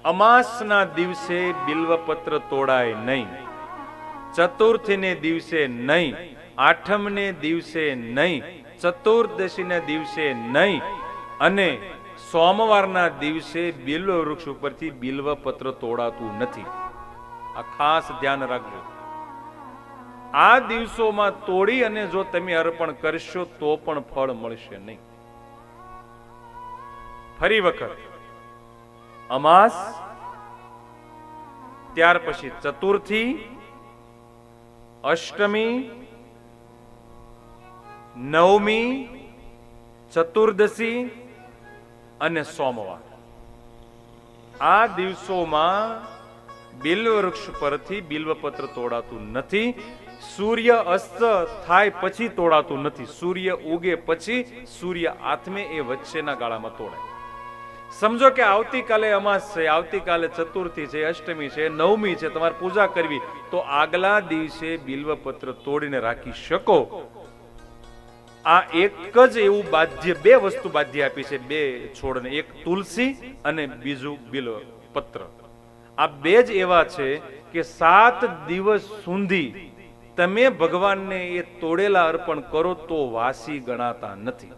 અમાસના દિવસે બિલ્વપત્ર તોડાય નહીં, ચતુર્થીને દિવસે નહીં, આઠમને દિવસે નહીં, ચતુર્દશીને દિવસે નહીં અને સોમવારના દિવસે બિલ્વ વૃક્ષ ઉપરથી બિલ્વપત્ર તોડાતું નથી. આ ખાસ ધ્યાન રાખજો. આ દિવસોમાં તોડી અને જો તમે અર્પણ કરશો તો પણ ફળ મળશે નહીં. ફરી વખત, અમાસ, ત્યાર પછી ચતુર્થી, અષ્ટમી, નવમી, ચતુર્દશી અને સોમવાર. આ દિવસોમાં બિલ્વ વૃક્ષ પરથી બિલ્વપત્ર તોડાતું નથી. સૂર્ય અસ્ત થાય પછી તોડાતું નથી. સૂર્ય ઉગે પછી, સૂર્ય આથમે એ વચ્ચેના ગાળામાં તોડાય. સમજો કે આવતીકાલે અમાસ છે, આવતીકાલે ચતુર્થી છે, અષ્ટમી છે, નવમી છે, તમારે પૂજા કરવી, તો આગલા દિવસે બિલ્વપત્ર તોડીને રાખી શકો. આ એક જ એવું બાધ્ય, બે વસ્તુ બાધ્ય આપી છે, બે છોડને, એક તુલસી અને બીજું બિલ્વપત્ર. આ બે જ એવા છે કે 7 દિવસ સુધી તમે ભગવાનને એ તોડેલા અર્પણ કરો તો વાસી ગણાતા નથી.